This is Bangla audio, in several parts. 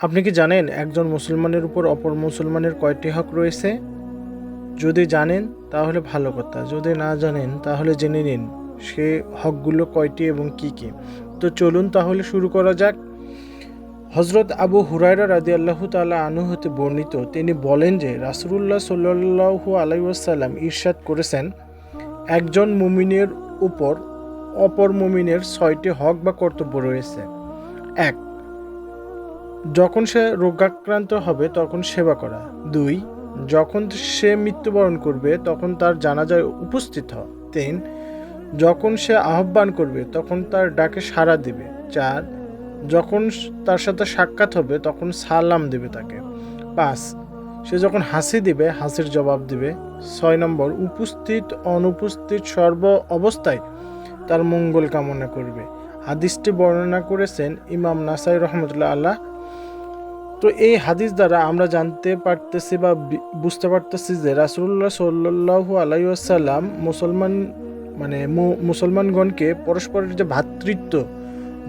আপনি কি জানেন একজন মুসলমানের উপর অপর মুসলমানের কয়টি হক রয়েছে? যদি জানেন তাহলে ভালো কথা, যদি না জানেন তাহলে জেনে নিন সে হকগুলো কয়টি এবং কি কি। তো চলুন তাহলে শুরু করা যাক। হজরত আবু হুরায়রা রাদিয়াল্লাহু তাআলা আনহু হতে বর্ণিত, তিনি বলেন যে রাসূলুল্লাহ সাল্লাল্লাহু আলাইহি ওয়াসাল্লাম ইরশাদ করেছেন, একজন মুমিনের উপর অপর মুমিনের 6টি হক বা কর্তব্য রয়েছে। 1. যখন সে রোগাক্রান্ত হবে তখন সেবা করা। 2. যখন সে মৃত্যুবরণ করবে তখন তার জানাজায় উপস্থিত হওয়া। 3. যখন সে আহ্বান করবে তখন তার ডাকে সাড়া দিবে। 4. যখন তার সাথে সাক্ষাৎ হবে তখন সালাম দিবে তাকে। 5. সে যখন হাসি দিবে হাসির জবাব দিবে। 6 নম্বর, উপস্থিত অনুপস্থিত সর্ব অবস্থায় তার মঙ্গল কামনা করবে। হাদিসটি বর্ণনা করেছেন ইমাম নাসাই রহমতুল্লাহ আল্লাহ। তো এই হাদিস দ্বারা আমরা জানতে পারতেছি বা বুঝতে পারতেছি যে রাসূলুল্লাহ সাল্লাল্লাহু আলাইহি ওয়াসাল্লাম মুসলমানগণকে পরস্পরের যে ভ্রাতৃত্ব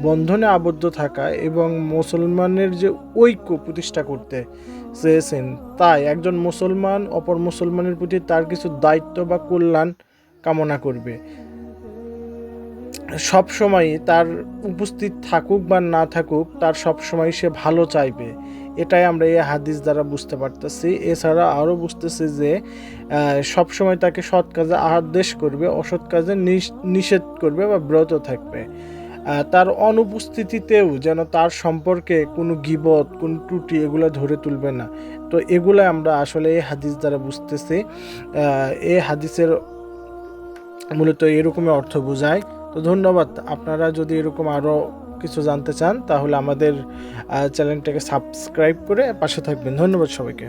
বন্ধনে আবদ্ধ থাকা এবং মুসলমানের যে ঐক্য প্রতিষ্ঠা করতে চেয়েছেন, তাই একজন মুসলমান অপর মুসলমানের প্রতি তার কিছু দায়িত্ব বা কল্যাণ কামনা করবে। সব সময় তার উপস্থিত থাকুক বা না থাকুক, তার সব সময় সে ভালো চাইবে। এটাই আমরা এই হাদিস দ্বারা বুঝতে পারতেছি। এছাড়া আরও বুঝতেছি যে সব সময় তাকে সৎ কাজে আদেশ করবে, অসৎ কাজে নিষেধ করবে বা বিরত থাকবে। তার অনুপস্থিতিতেও যেন তার সম্পর্কে কোনো গীবত, কোনো ত্রুটি এগুলো ধরে তুলবে না। তো এগুলো আমরা আসলে এই হাদিস দ্বারা বুঝতেছি। এই হাদিসের মূলত এরকমই অর্থ বোঝায়। তো ধন্যবাদ। আপনারা যদি এরকম আরও কিছু জানতে চান তাহলে আমাদের চ্যানেলটাকে সাবস্ক্রাইব করে পাশে থাকবেন। ধন্যবাদ সবাইকে।